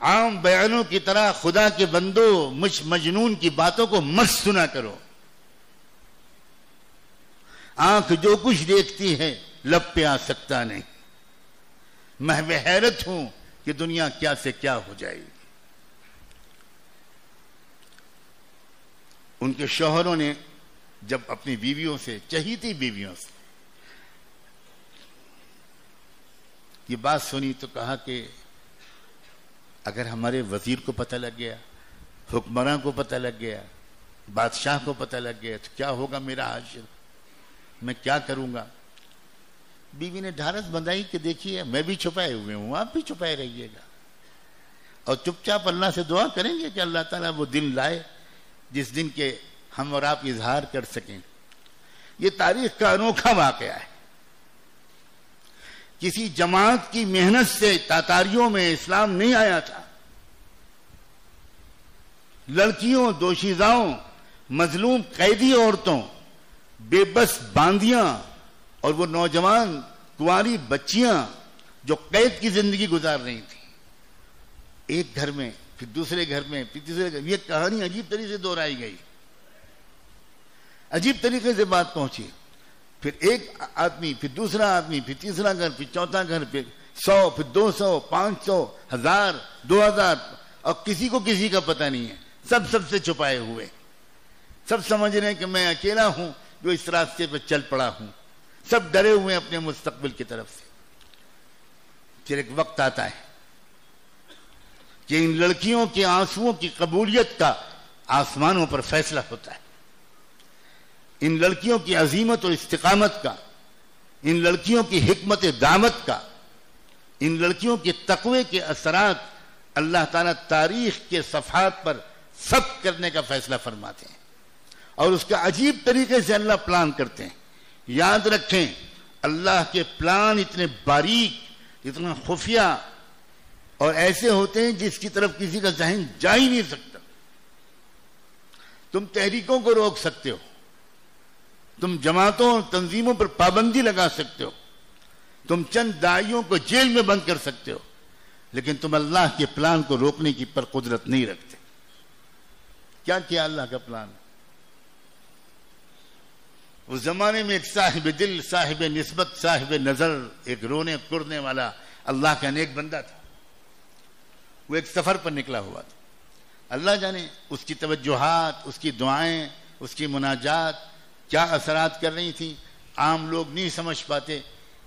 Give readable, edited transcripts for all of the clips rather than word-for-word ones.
عام بیانوں کی طرح خدا کے بندو مجھ مجنون کی باتوں کو مت سنا کرو. آنکھ جو کچھ دیکھتی ہے لب پہ آ سکتا نہیں. محو حیرت ہوں کہ دنیا کیا سے کیا ہو جائے گی. ان کے شوہروں نے جب اپنی بیویوں سے، چہیتی بیویوں سے یہ بات سنی تو کہا کہ اگر ہمارے وزیر کو پتہ لگ گیا، حکمراں کو پتہ لگ گیا، بادشاہ کو پتہ لگ گیا تو کیا ہوگا میرا حشر، میں کیا کروں گا. بیوی نے ڈھارس بندائی کہ دیکھیے میں بھی چھپائے ہوئے ہوں، آپ بھی چھپائے رہیے گا، اور چپ چاپ اللہ سے دعا کریں گے کہ اللہ تعالیٰ وہ دن لائے جس دن کے ہم اور آپ اظہار کر سکیں. یہ تاریخ کا انوکھا واقعہ ہے. کسی جماعت کی محنت سے تاتاریوں میں اسلام نہیں آیا تھا. لڑکیوں، دوشیزاؤں، مظلوم قیدی عورتوں، بے بس باندیاں اور وہ نوجوان کنواری بچیاں جو قید کی زندگی گزار رہی تھیں، ایک گھر میں پھر دوسرے گھر میں پھر تیسرے گھر. یہ کہانی عجیب طریقے سے دہرائی گئی، عجیب طریقے سے بات پہنچی. پھر ایک آدمی، پھر دوسرا آدمی، پھر تیسرا گھر، پھر چوتھا گھر، پھر 100، پھر 200، 500، 1000، 2000، اور کسی کو کسی کا پتہ نہیں ہے. سب سے چھپائے ہوئے. سب سمجھ رہے ہیں کہ میں اکیلا ہوں جو اس راستے پہ چل پڑا ہوں. سب ڈرے ہوئے ہیں اپنے مستقبل کی طرف سے. پھر ایک وقت آتا ہے کہ ان لڑکیوں کے آنسوؤں کی قبولیت کا آسمانوں پر فیصلہ ہوتا ہے. ان لڑکیوں کی عزیمت اور استقامت کا، ان لڑکیوں کی حکمت دعوت کا، ان لڑکیوں کے تقوی کے اثرات اللہ تعالیٰ تاریخ کے صفحات پر ثبت کرنے کا فیصلہ فرماتے ہیں، اور اس کا عجیب طریقے سے اللہ پلان کرتے ہیں. یاد رکھیں اللہ کے پلان اتنے باریک، اتنا خفیہ اور ایسے ہوتے ہیں جس کی طرف کسی کا ذہن جا ہی نہیں سکتا. تم تحریکوں کو روک سکتے ہو، تم جماعتوں اور تنظیموں پر پابندی لگا سکتے ہو، تم چند داعیوں کو جیل میں بند کر سکتے ہو، لیکن تم اللہ کے پلان کو روکنے کی پر قدرت نہیں رکھتے. کیا کیا اللہ کا پلان؟ اس زمانے میں ایک صاحب دل، صاحب نسبت، صاحب نظر، ایک رونے کرنے والا اللہ کا نیک بندہ تھا. وہ ایک سفر پر نکلا ہوا تھا. اللہ جانے اس کی توجہات، اس کی دعائیں، اس کی مناجات کیا اثرات کر رہی تھیں. عام لوگ نہیں سمجھ پاتے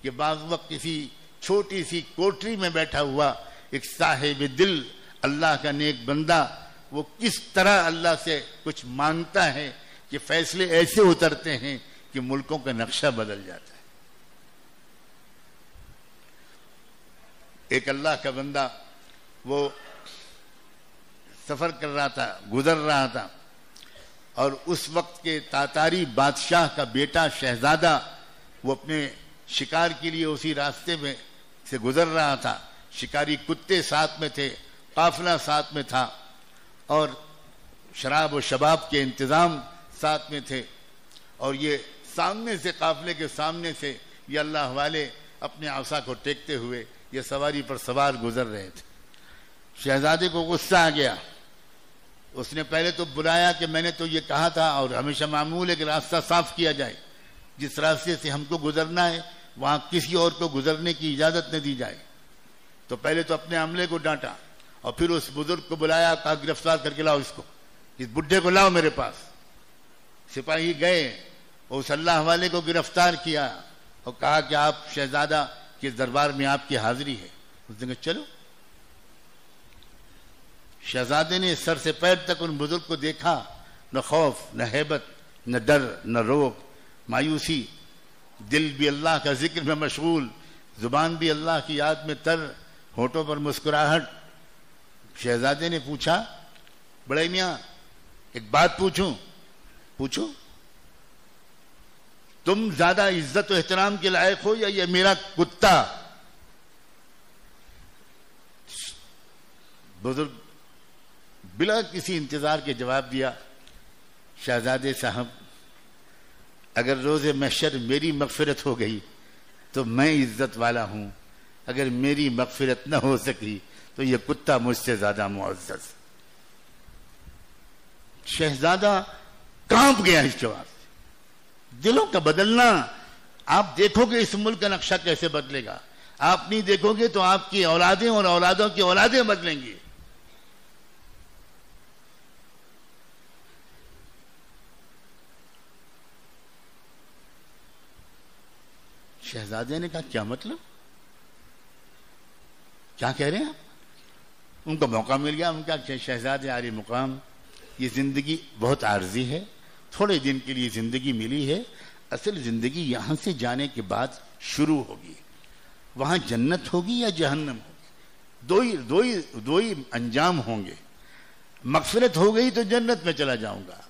کہ بعض وقت کسی چھوٹی سی کوٹری میں بیٹھا ہوا ایک صاحب دل اللہ کا نیک بندہ وہ کس طرح اللہ سے کچھ مانگتا ہے کہ فیصلے ایسے اترتے ہیں کہ ملکوں کا نقشہ بدل جاتا ہے. ایک اللہ کا بندہ وہ سفر کر رہا تھا، گزر رہا تھا، اور اس وقت کے تاتاری بادشاہ کا بیٹا شہزادہ وہ اپنے شکار کے لیے اسی راستے میں سے گزر رہا تھا. شکاری کتے ساتھ میں تھے، قافلہ ساتھ میں تھا، اور شراب و شباب کے انتظام ساتھ میں تھے. اور یہ سامنے سے، قافلے کے سامنے سے یہ اللہ والے اپنے عصا کو ٹیکتے ہوئے یہ سواری پر سوار گزر رہے تھے. شہزادے کو غصہ آ گیا. اس نے پہلے تو بلایا کہ میں نے تو یہ کہا تھا، اور ہمیشہ معمول ہے کہ راستہ صاف کیا جائے، جس راستے سے ہم کو گزرنا ہے وہاں کسی اور کو گزرنے کی اجازت نہ دی جائے. تو پہلے تو اپنے عملے کو ڈانٹا، اور پھر اس بزرگ کو بلایا، کہا گرفتار کر کے لاؤ اس کو، اس بڈھے کو لاؤ میرے پاس. سپاہی گئے، اس اللہ والے کو گرفتار کیا اور کہا کہ آپ شہزادہ کے دربار میں آپ کی حاضری ہے. اس نے کہا چلو. شہزادے نے سر سے پیر تک ان بزرگ کو دیکھا، نہ خوف، نہ ہیبت، نہ ڈر، نہ روب، مایوسی. دل بھی اللہ کا ذکر میں مشغول، زبان بھی اللہ کی یاد میں تر، ہونٹوں پر مسکراہٹ. شہزادے نے پوچھا، بڑے میاں ایک بات پوچھوں؟ پوچھو. تم زیادہ عزت و احترام کے لائق ہو یا یہ میرا کتا؟ بزرگ بلا کسی انتظار کے جواب دیا، شہزادے صاحب اگر روز محشر میری مغفرت ہو گئی تو میں عزت والا ہوں، اگر میری مغفرت نہ ہو سکی تو یہ کتا مجھ سے زیادہ معزز. شہزادہ کانپ گیا اس جواب سے. دلوں کا بدلنا، آپ دیکھو گے اس ملک کا نقشہ کیسے بدلے گا. آپ نہیں دیکھو گے تو آپ کی اولادیں اور اولادوں کی اولادیں بدلیں گی. شہزادے نے کہا کیا مطلب، کیا کہہ رہے ہیں آپ؟ ان کو موقع مل گیا. ان کا شہزادے عالی مقام، یہ زندگی بہت عارضی ہے، تھوڑے دن کے لیے زندگی ملی ہے. اصل زندگی یہاں سے جانے کے بعد شروع ہوگی. وہاں جنت ہوگی یا جہنم ہوگی، دو ہی انجام ہوں گے. مغفرت ہو گئی تو جنت میں چلا جاؤں گا،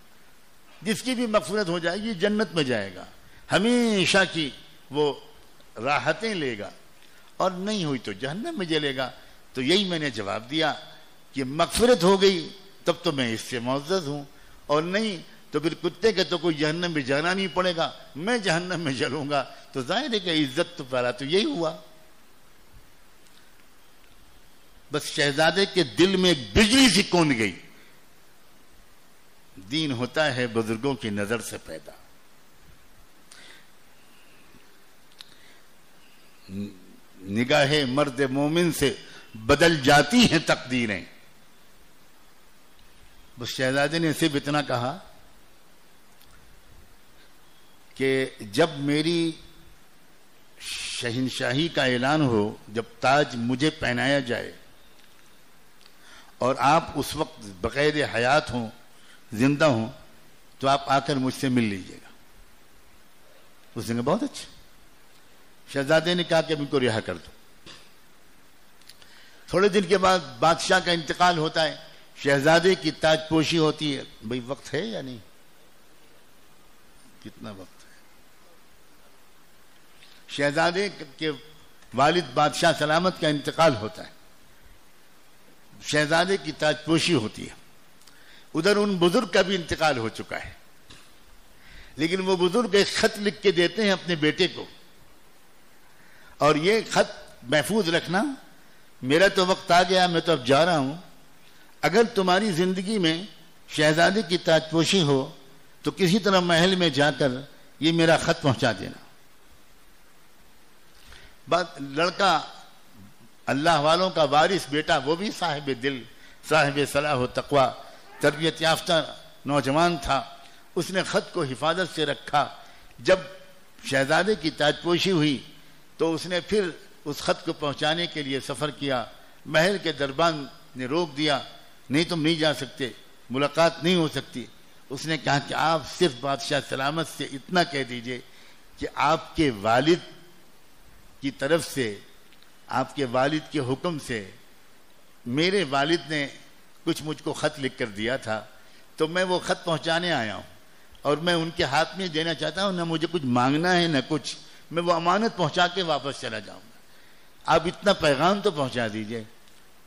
جس کی بھی مغفرت ہو جائے گی جنت میں جائے گا، ہمیشہ کی وہ راحتیں لے گا. اور نہیں ہوئی تو جہنم میں جلے گا. تو یہی میں نے جواب دیا کہ مغفرت ہو گئی تب تو میں اس سے معزز ہوں، اور نہیں تو پھر کتے کے تو کوئی جہنم میں جانا نہیں پڑے گا، میں جہنم میں جلوں گا. تو ظاہر ہے کہ عزت تو پہلا تو یہی ہوا. بس شہزادے کے دل میں ایک بجلی سی کون گئی. دین ہوتا ہے بزرگوں کی نظر سے پیدا. نگاہ مرد مومن سے بدل جاتی ہیں تقدیریں. بس شہزادے نے صرف اتنا کہا کہ جب میری شہنشاہی کا اعلان ہو، جب تاج مجھے پہنایا جائے اور آپ اس وقت بقید حیات ہوں، زندہ ہوں، تو آپ آ کر مجھ سے مل لیجیے گا. اس نے کہا بہت اچھا. شہزادے نے کہا کہ ان کو رہا کر دو. تھوڑے دن کے بعد بادشاہ کا انتقال ہوتا ہے، شہزادے کی تاج پوشی ہوتی ہے. بھئی وقت ہے یا نہیں؟ کتنا وقت ہے؟ شہزادے کے والد بادشاہ سلامت کا انتقال ہوتا ہے، شہزادے کی تاج پوشی ہوتی ہے. ادھر ان بزرگ کا بھی انتقال ہو چکا ہے، لیکن وہ بزرگ ایک خط لکھ کے دیتے ہیں اپنے بیٹے کو، اور یہ خط محفوظ رکھنا، میرا تو وقت آ گیا، میں تو اب جا رہا ہوں. اگر تمہاری زندگی میں شہزادے کی تاج پوشی ہو تو کسی طرح محل میں جا کر یہ میرا خط پہنچا دینا. بات لڑکا اللہ والوں کا وارث بیٹا، وہ بھی صاحب دل، صاحب صلاح و تقوی، تربیت یافتہ نوجوان تھا. اس نے خط کو حفاظت سے رکھا. جب شہزادے کی تاج پوشی ہوئی تو اس نے پھر اس خط کو پہنچانے کے لیے سفر کیا. محل کے دربان نے روک دیا، نہیں تم نہیں جا سکتے، ملاقات نہیں ہو سکتی. اس نے کہا کہ آپ صرف بادشاہ سلامت سے اتنا کہہ دیجئے کہ آپ کے والد کی طرف سے، آپ کے والد کے حکم سے، میرے والد نے کچھ مجھ کو خط لکھ کر دیا تھا، تو میں وہ خط پہنچانے آیا ہوں، اور میں ان کے ہاتھ میں دینا چاہتا ہوں. نہ مجھے کچھ مانگنا ہے نہ کچھ، میں وہ امانت پہنچا کے واپس چلا جاؤں گا. آپ اتنا پیغام تو پہنچا دیجئے.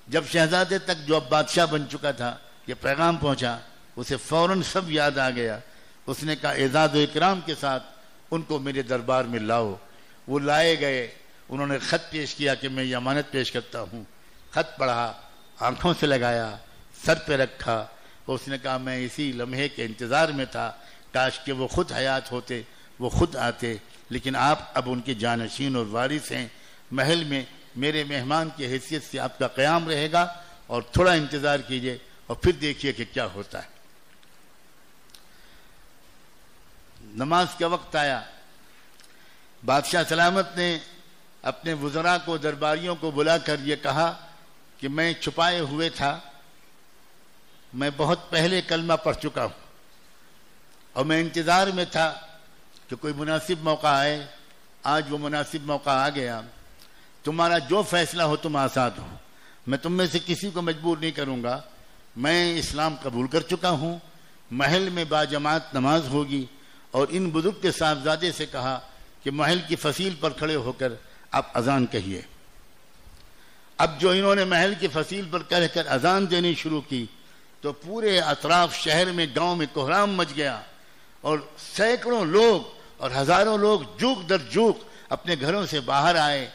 جب شہزادے تک جو اب بادشاہ بن چکا تھا یہ پیغام پہنچا، اسے فوراً سب یاد آ گیا. اس نے کہا اعزاز و اکرام کے ساتھ ان کو میرے دربار میں لاؤ. وہ لائے گئے. انہوں نے خط پیش کیا کہ میں یہ امانت پیش کرتا ہوں. خط پڑھا، آنکھوں سے لگایا، سر پہ رکھا. اس نے کہا میں اسی لمحے کے انتظار میں تھا، کاش کہ وہ خود حیات ہوتے، وہ خود آتے. لیکن آپ اب ان کے جانشین اور وارث ہیں. محل میں میرے مہمان کی حیثیت سے آپ کا قیام رہے گا، اور تھوڑا انتظار کیجئے اور پھر دیکھیے کہ کیا ہوتا ہے. نماز کا وقت آیا. بادشاہ سلامت نے اپنے وزراء کو، درباریوں کو بلا کر یہ کہا کہ میں چھپائے ہوئے تھا، میں بہت پہلے کلمہ پڑھ چکا ہوں، اور میں انتظار میں تھا کہ کوئی مناسب موقع آئے. آج وہ مناسب موقع آ گیا. تمہارا جو فیصلہ ہو تم آزاد ہو، میں تم میں سے کسی کو مجبور نہیں کروں گا. میں اسلام قبول کر چکا ہوں. محل میں باجماعت نماز ہوگی. اور ان بزرگ کے صاحبزادے سے کہا کہ محل کی فصیل پر کھڑے ہو کر آپ اذان کہیے. اب جو انہوں نے محل کی فصیل پر کہہ کر اذان دینی شروع کی تو پورے اطراف شہر میں، گاؤں میں کوہرام مچ گیا، اور سینکڑوں لوگ اور ہزاروں لوگ جوک در جوک اپنے گھروں سے باہر آئے.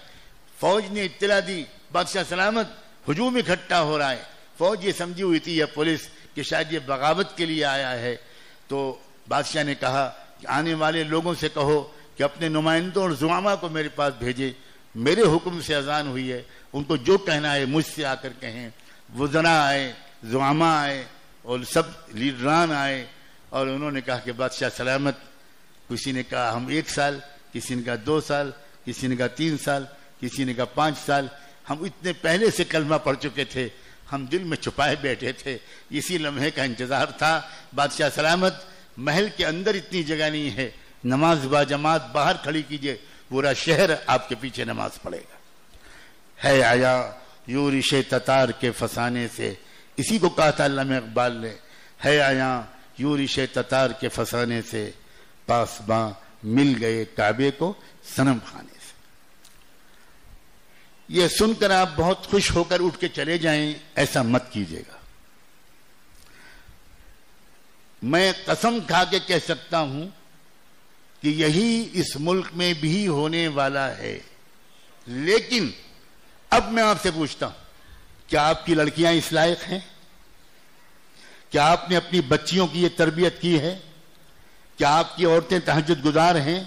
فوج نے اطلاع دی بادشاہ سلامت ہجوم اکٹھا ہو رہا ہے. فوج یہ سمجھی ہوئی تھی یا پولیس کہ شاید یہ بغاوت کے لیے آیا ہے. تو بادشاہ نے کہا کہ آنے والے لوگوں سے کہو کہ اپنے نمائندوں اور زعماء کو میرے پاس بھیجے. میرے حکم سے اذان ہوئی ہے, ان کو جو کہنا ہے مجھ سے آ کر کہیں. وزراء آئے, زعماء آئے اور سب لیڈران آئے, اور انہوں نے کہا کہ بادشاہ سلامت. کسی نے کہا ہم 1 سال, کسی نے کہا 2 سال, کسی نے کہا 3 سال, کسی نے کہا 5 سال. ہم اتنے پہلے سے کلمہ پڑھ چکے تھے, ہم دل میں چھپائے بیٹھے تھے, اسی لمحے کا انتظار تھا. بادشاہ سلامت, محل کے اندر اتنی جگہ نہیں ہے, نماز با جماعت باہر کھڑی کیجئے, پورا شہر آپ کے پیچھے نماز پڑھے گا. ہے آیا یورش تتار کے فسانے سے, اسی کو کہا تھا علامہ اقبال نے. ہے آیا یورش تتار کے فسانے سے, پاسباں مل گئے کعبے کو صنم خانے سے. یہ سن کر آپ بہت خوش ہو کر اٹھ کے چلے جائیں, ایسا مت کیجیے گا. میں قسم کھا کے کہہ سکتا ہوں کہ یہی اس ملک میں بھی ہونے والا ہے. لیکن اب میں آپ سے پوچھتا ہوں, کیا آپ کی لڑکیاں اس لائق ہیں؟ کیا آپ نے اپنی بچیوں کی یہ تربیت کی ہے؟ کیا آپ کی عورتیں تہجد گزار ہیں؟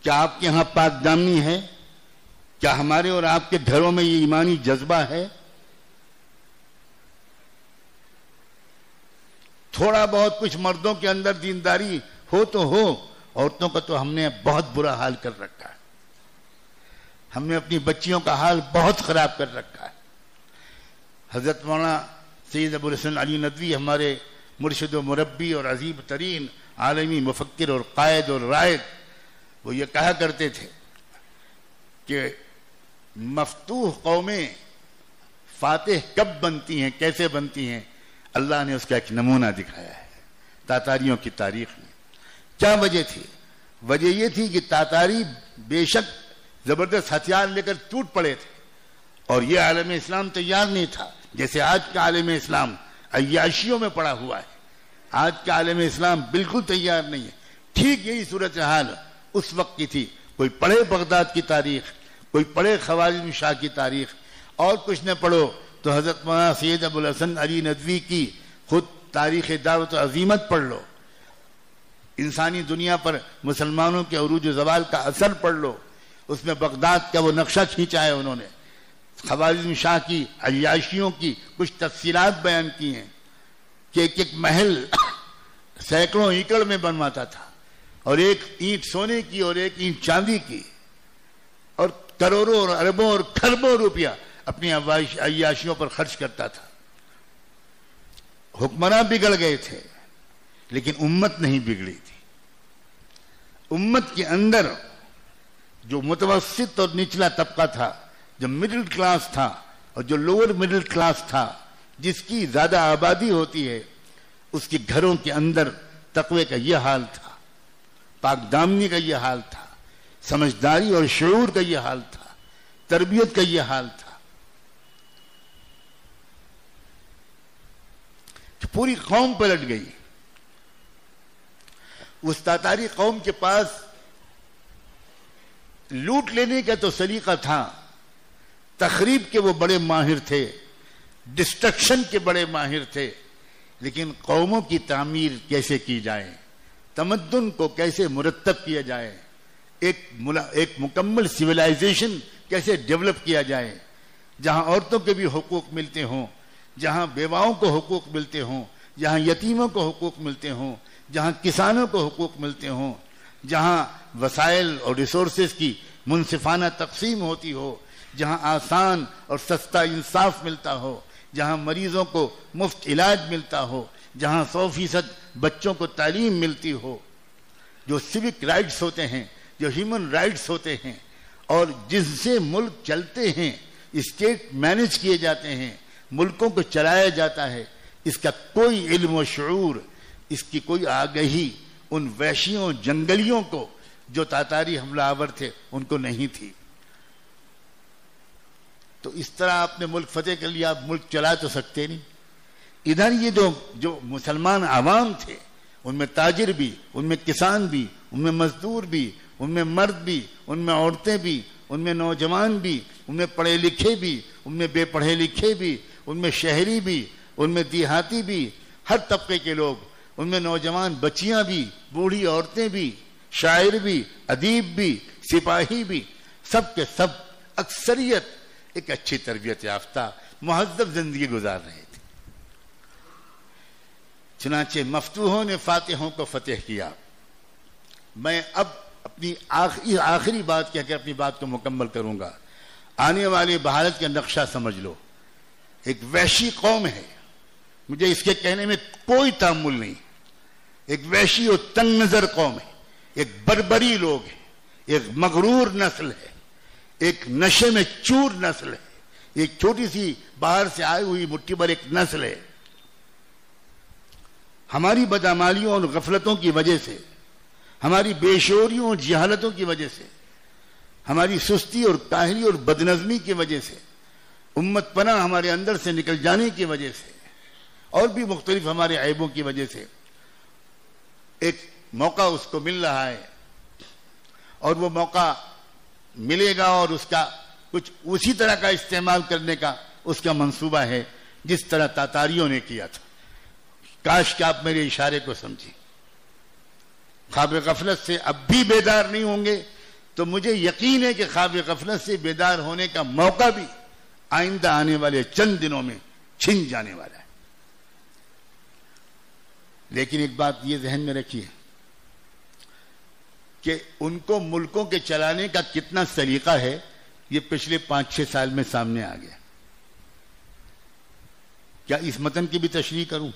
کیا آپ کے یہاں پاک دامنی ہے؟ کیا ہمارے اور آپ کے گھروں میں یہ ایمانی جذبہ ہے؟ تھوڑا بہت کچھ مردوں کے اندر دینداری ہو تو ہو, عورتوں کا تو ہم نے بہت برا حال کر رکھا ہے. ہم نے اپنی بچیوں کا حال بہت خراب کر رکھا ہے. حضرت مولانا سید ابو الحسن علی ندوی ہمارے مرشد و مربی اور عظیم ترین عالمی مفکر اور قائد اور رائد, وہ یہ کہا کرتے تھے کہ مفتوح قومیں فاتح کب بنتی ہیں, کیسے بنتی ہیں, اللہ نے اس کا ایک نمونہ دکھایا ہے تاتاریوں کی تاریخ میں. کیا وجہ تھی؟ وجہ یہ تھی کہ تاتاری بے شک زبردست ہتھیار لے کر ٹوٹ پڑے تھے, اور یہ عالم اسلام تیار نہیں تھا. جیسے آج کا عالم اسلام عیاشیوں میں پڑا ہوا ہے, آج کا عالم اسلام بالکل تیار نہیں ہے. ٹھیک یہی صورتحال اس وقت کی تھی. کوئی پڑھے بغداد کی تاریخ, کوئی پڑھے خوارزم شاہ کی تاریخ, اور کچھ نہ پڑھو تو حضرت مولانا سید ابو الحسن علی ندوی کی خود تاریخ دعوت و عظیمت پڑھ لو. انسانی دنیا پر مسلمانوں کے عروج و زوال کا اثر پڑھ لو. اس میں بغداد کا وہ نقشہ کھینچا ہے انہوں نے, خوارزم شاہ کی عیاشیوں کی کچھ تفصیلات بیان کی ہیں کہ ایک محل سینکڑوں ایکڑ میں بنواتا تھا, اور ایک اینٹ سونے کی اور ایک اینٹ چاندی کی, اور کروڑوں اور اربوں اور کھربوں روپیہ اپنی عیاشیوں پر خرچ کرتا تھا. حکمراں بگڑ گئے تھے لیکن امت نہیں بگڑی تھی. امت کے اندر جو متوسط اور نچلا طبقہ تھا, جو مڈل کلاس تھا اور جو لوور مڈل کلاس تھا, جس کی زیادہ آبادی ہوتی ہے, اس کے گھروں کے اندر تقوی کا یہ حال تھا, پاک دامنی کا یہ حال تھا, سمجھداری اور شعور کا یہ حال تھا, تربیت کا یہ حال تھا. پوری قوم پلٹ گئی. اس تاتاری قوم کے پاس لوٹ لینے کا تو سلیقہ تھا, تخریب کے وہ بڑے ماہر تھے, ڈسٹرکشن کے بڑے ماہر تھے, لیکن قوموں کی تعمیر کیسے کی جائے, تمدن کو کیسے مرتب کیا جائے, ایک مکمل سویلائزیشن کیسے ڈیولپ کیا جائے, جہاں عورتوں کے بھی حقوق ملتے ہوں, جہاں بیواؤں کو حقوق ملتے ہوں, جہاں یتیموں کو حقوق ملتے ہوں, جہاں کسانوں کو حقوق ملتے ہوں, جہاں وسائل اور ریسورسز کی منصفانہ تقسیم ہوتی ہو, جہاں آسان اور سستا انصاف ملتا ہو, جہاں مریضوں کو مفت علاج ملتا ہو, جہاں 100% بچوں کو تعلیم ملتی ہو, جو سیوک رائٹس ہوتے ہیں, جو ہیومن رائٹس ہوتے ہیں, اور جس سے ملک چلتے ہیں, اسٹیٹ مینج کیے جاتے ہیں, ملکوں کو چلایا جاتا ہے, اس کا کوئی علم و شعور, اس کی کوئی آگہی ان وحشیوں جنگلیوں کو جو تاتاری حملہ آور تھے ان کو نہیں تھی. تو اس طرح آپ نے ملک فتح کر لیا, آپ ملک چلا تو سکتے نہیں. ادھر یہ جو مسلمان عوام تھے, ان میں تاجر بھی, ان میں کسان بھی, ان میں مزدور بھی, ان میں مرد بھی, ان میں عورتیں بھی, ان میں نوجوان بھی, ان میں پڑھے لکھے بھی، ان میں بے پڑھے لکھے بھی، ان میں شہری بھی، ان میں دیہاتی بھی، ہر طبقے کے لوگ، ان میں نوجوان بچیاں بھی، بوڑھی عورتیں بھی، شاعر بھی، ادیب بھی، سپاہی بھی، سب کے سب اکثریت ایک اچھی تربیت یافتہ مہذب زندگی گزار رہے تھے۔ چنانچہ مفتوحوں نے فاتحوں کو فتح کیا۔ میں اب اپنی آخری بات کہہ کر اپنی بات کو مکمل کروں گا۔ آنے والے بھارت کا نقشہ سمجھ لو، ایک وحشی قوم ہے، مجھے اس کے کہنے میں کوئی تعمل نہیں، ایک وحشی اور تنگ نظر قوم ہے، ایک بربری لوگ ہیں، ایک مغرور نسل ہے، ایک نشے میں چور نسل ہے، ایک چھوٹی سی باہر سے آئی ہوئی مٹھی بھر ایک نسل ہے۔ ہماری بدعمالیوں اور غفلتوں کی وجہ سے، ہماری بے شعوریوں اور جہالتوں کی وجہ سے، ہماری سستی اور کاہلی اور بدنظمی کی وجہ سے، امت پناہ ہمارے اندر سے نکل جانے کی وجہ سے، اور بھی مختلف ہمارے عیبوں کی وجہ سے ایک موقع اس کو مل رہا ہے، اور وہ موقع ملے گا اور اس کا کچھ اسی طرح کا استعمال کرنے کا اس کا منصوبہ ہے جس طرح تاتاریوں نے کیا تھا۔ کاش کہ آپ میرے اشارے کو سمجھیں۔ خواب غفلت سے اب بھی بیدار نہیں ہوں گے تو مجھے یقین ہے کہ خواب غفلت سے بیدار ہونے کا موقع بھی آئندہ آنے والے چند دنوں میں چھن جانے والا ہے۔ لیکن ایک بات یہ ذہن میں رکھیے کہ ان کو ملکوں کے چلانے کا کتنا سلیقہ ہے یہ پچھلے 5-6 سال میں سامنے آ گیا۔ کیا اس متن کی بھی تشریح کروں؟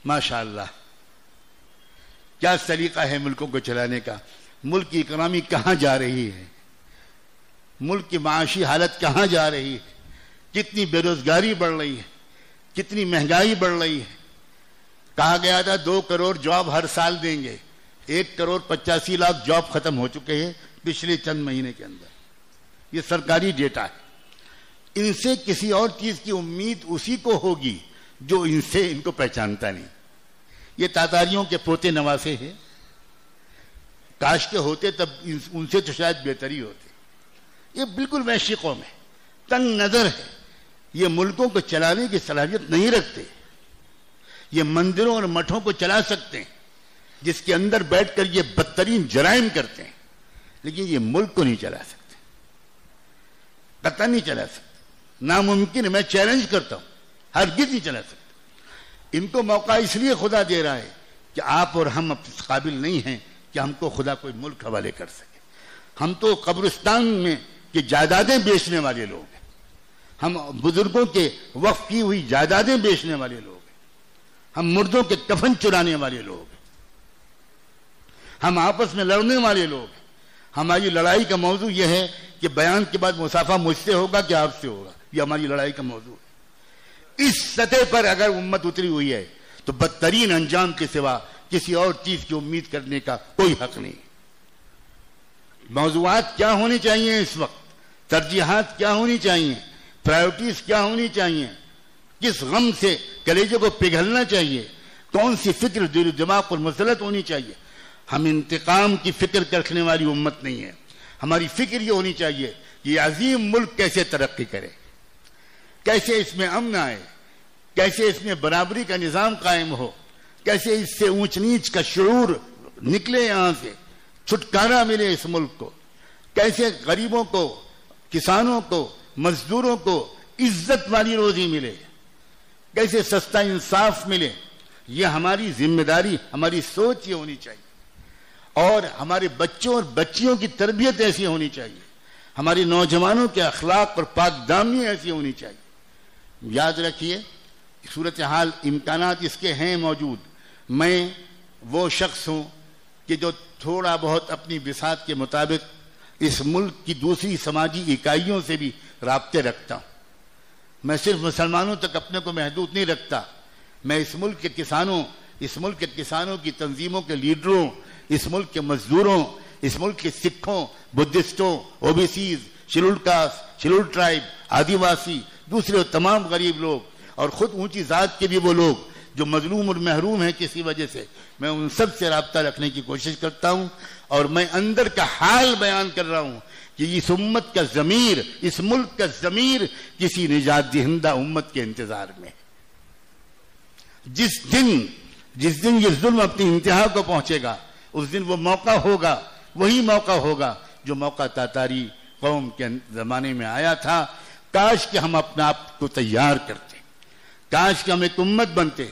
ماشاءاللہ کیا سلیقہ ہے ملکوں کو چلانے کا، ملک کی اکنامی کہاں جا رہی ہے، ملک کی معاشی حالت کہاں جا رہی ہے، کتنی بے روزگاری بڑھ رہی ہے، کتنی مہنگائی بڑھ رہی ہے۔ کہا گیا تھا 2 کروڑ جاب ہر سال دیں گے، 1 کروڑ 85 لاکھ جاب ختم ہو چکے ہیں پچھلے چند مہینے کے اندر۔ یہ سرکاری ڈیٹا ہے۔ ان سے کسی اور چیز کی امید اسی کو ہوگی جو ان کو پہچانتا نہیں۔ یہ تاتاریوں کے پوتے نواسے ہیں، کاش کے ہوتے تب ان سے تو شاید بہتری ہوتے۔ یہ بالکل وحشی قوم ہے، تنگ نظر ہے، یہ ملکوں کو چلانے کی صلاحیت نہیں رکھتے۔ یہ مندروں اور مٹھوں کو چلا سکتے ہیں جس کے اندر بیٹھ کر یہ بدترین جرائم کرتے ہیں، لیکن یہ ملک کو نہیں چلا سکتے، قطعاً نہیں چلا سکتے، ناممکن ہے۔ میں چیلنج کرتا ہوں، ہرگز نہیں چلا سکتے۔ ان کو موقع اس لیے خدا دے رہا ہے کہ آپ اور ہم اس قابل نہیں ہیں کہ ہم کو خدا کوئی ملک حوالے کر سکے۔ ہم تو قبرستان میں کی جائیدادیں بیچنے والے لوگ ہیں، ہم بزرگوں کے وقف کی ہوئی جائیدادیں بیچنے والے لوگ ہیں، ہم مردوں کے کفن چرانے والے لوگ ہیں، ہم آپس میں لڑنے والے لوگ ہیں۔ ہماری لڑائی کا موضوع یہ ہے کہ بیان کے بعد مصافحہ مجھ سے ہوگا کہ آپ سے ہوگا، یہ ہماری لڑائی کا موضوع ہے۔ اس سطح پر اگر امت اتری ہوئی ہے تو بدترین انجام کے سوا کسی اور چیز کی امید کرنے کا کوئی حق نہیں۔ موضوعات کیا ہونی چاہیے اس وقت، ترجیحات کیا ہونی چاہیے، پرائیورٹیز کیا ہونی چاہیے، کس غم سے کلیجے کو پگھلنا چاہیے، کون سی فکر دل و دماغ پر مسلط ہونی چاہیے۔ ہم انتقام کی فکر رکھنے والی امت نہیں ہے۔ ہماری فکر یہ ہونی چاہیے کہ یہ عظیم ملک کیسے ترقی کرے، کیسے اس میں امن آئے، کیسے اس میں برابری کا نظام قائم ہو، کیسے اس سے اونچ نیچ کا شعور نکلے، یہاں سے چھٹکارا ملے اس ملک کو، کیسے غریبوں کو، کسانوں کو، مزدوروں کو عزت والی روزی ملے، کیسے سستا انصاف ملے۔ یہ ہماری ذمہ داری، ہماری سوچ یہ ہونی چاہیے، اور ہمارے بچوں اور بچیوں کی تربیت ایسی ہونی چاہیے، ہمارے نوجوانوں کے اخلاق اور پاک دامنی ایسی ہونی چاہیے۔ یاد رکھیے صورتحال امکانات اس کے ہیں موجود۔ میں وہ شخص ہوں کہ جو تھوڑا بہت اپنی بساط کے مطابق اس ملک کی دوسری سماجی اکائیوں سے بھی رابطے رکھتا ہوں۔ میں صرف مسلمانوں تک اپنے کو محدود نہیں رکھتا، میں اس ملک کے کسانوں کی تنظیموں کے لیڈروں، اس ملک کے مزدوروں، اس ملک کے سکھوں، بدھسٹوں، O B Cs, scheduled caste, scheduled tribe, Adivasi, دوسرے تمام غریب لوگ، اور خود اونچی ذات کے بھی وہ لوگ جو مظلوم اور محروم ہیں کسی وجہ سے، میں ان سب سے رابطہ رکھنے کی کوشش کرتا ہوں، اور میں اندر کا حال بیان کر رہا ہوں کہ اس امت کا ضمیر، اس ملک کا ضمیر کسی نجات دہندہ امت کے انتظار میں ہے۔ جس دن یہ ظلم اپنی انتہا کو پہنچے گا، اس دن وہ موقع ہوگا، وہی موقع ہوگا جو موقع تاتاری قوم کے زمانے میں آیا تھا۔ کاش کہ ہم اپنے آپ کو تیار کرتے، کاش کہ ہم ایک امت بنتے،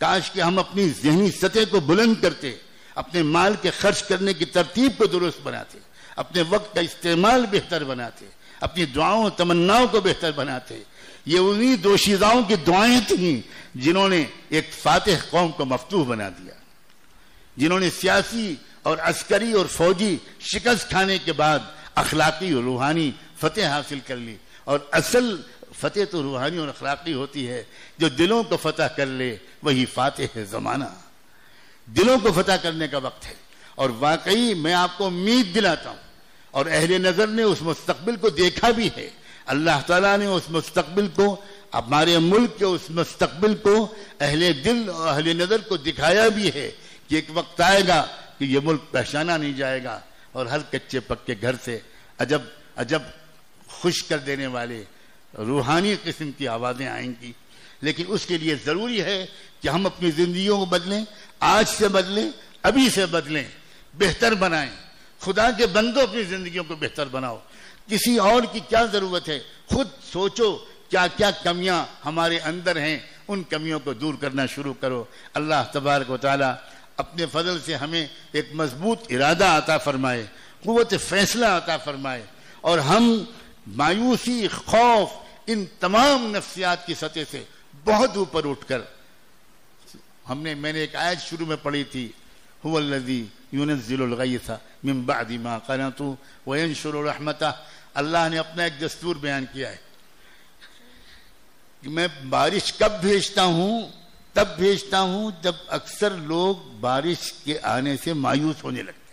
کاش کہ ہم اپنی ذہنی سطح کو بلند کرتے، اپنے مال کے خرچ کرنے کی ترتیب کو درست بناتے، اپنے وقت کا استعمال بہتر بناتے، اپنی دعاؤں تمناؤں کو بہتر بناتے۔ یہ انہی دوشیزاؤں کی دعائیں تھیں جنہوں نے ایک فاتح قوم کو مفتوح بنا دیا، جنہوں نے سیاسی اور عسکری اور فوجی شکست کھانے کے بعد اخلاقی اور روحانی فتح حاصل کر لی۔ اور اصل فتح تو روحانی اور اخلاقی ہوتی ہے، جو دلوں کو فتح کر لے وہی فاتح ہے زمانہ۔ دلوں کو فتح کرنے کا وقت ہے، اور واقعی میں آپ کو امید دلاتا ہوں، اور اہل نظر نے اس مستقبل کو دیکھا بھی ہے۔ اللہ تعالیٰ نے اس مستقبل کو، ہمارے ملک کے اس مستقبل کو اہل دل اور اہل نظر کو دکھایا بھی ہے کہ ایک وقت آئے گا کہ یہ ملک پہچانا نہیں جائے گا، اور ہر کچے پکے گھر سے عجب خوش کر دینے والے روحانی قسم کی آوازیں آئیں گی۔ لیکن اس کے لیے ضروری ہے کہ ہم اپنی زندگیوں کو بدلیں، آج سے بدلیں، ابھی سے بدلیں، بہتر بنائیں۔ خدا کے بندوں اپنی زندگیوں کو بہتر بناؤ، کسی اور کی کیا ضرورت ہے؟ خود سوچو کیا کیا کمیاں ہمارے اندر ہیں، ان کمیوں کو دور کرنا شروع کرو۔ اللہ تبارک و تعالی اپنے فضل سے ہمیں ایک مضبوط ارادہ عطا فرمائے، قوت فیصلہ عطا فرمائے، اور ہم مایوسی، خوف، ان تمام نفسیات کی سطح سے بہت اوپر اٹھ کر، میں نے ایک آیت شروع میں پڑھی تھی، هو الذی ينزل الغیث من بعد ما قنطوا وینشر رحمتہ۔ اللہ نے اپنا ایک دستور بیان کیا ہے کہ میں بارش کب بھیجتا ہوں؟ تب بھیجتا ہوں جب اکثر لوگ بارش کے آنے سے مایوس ہونے لگتے۔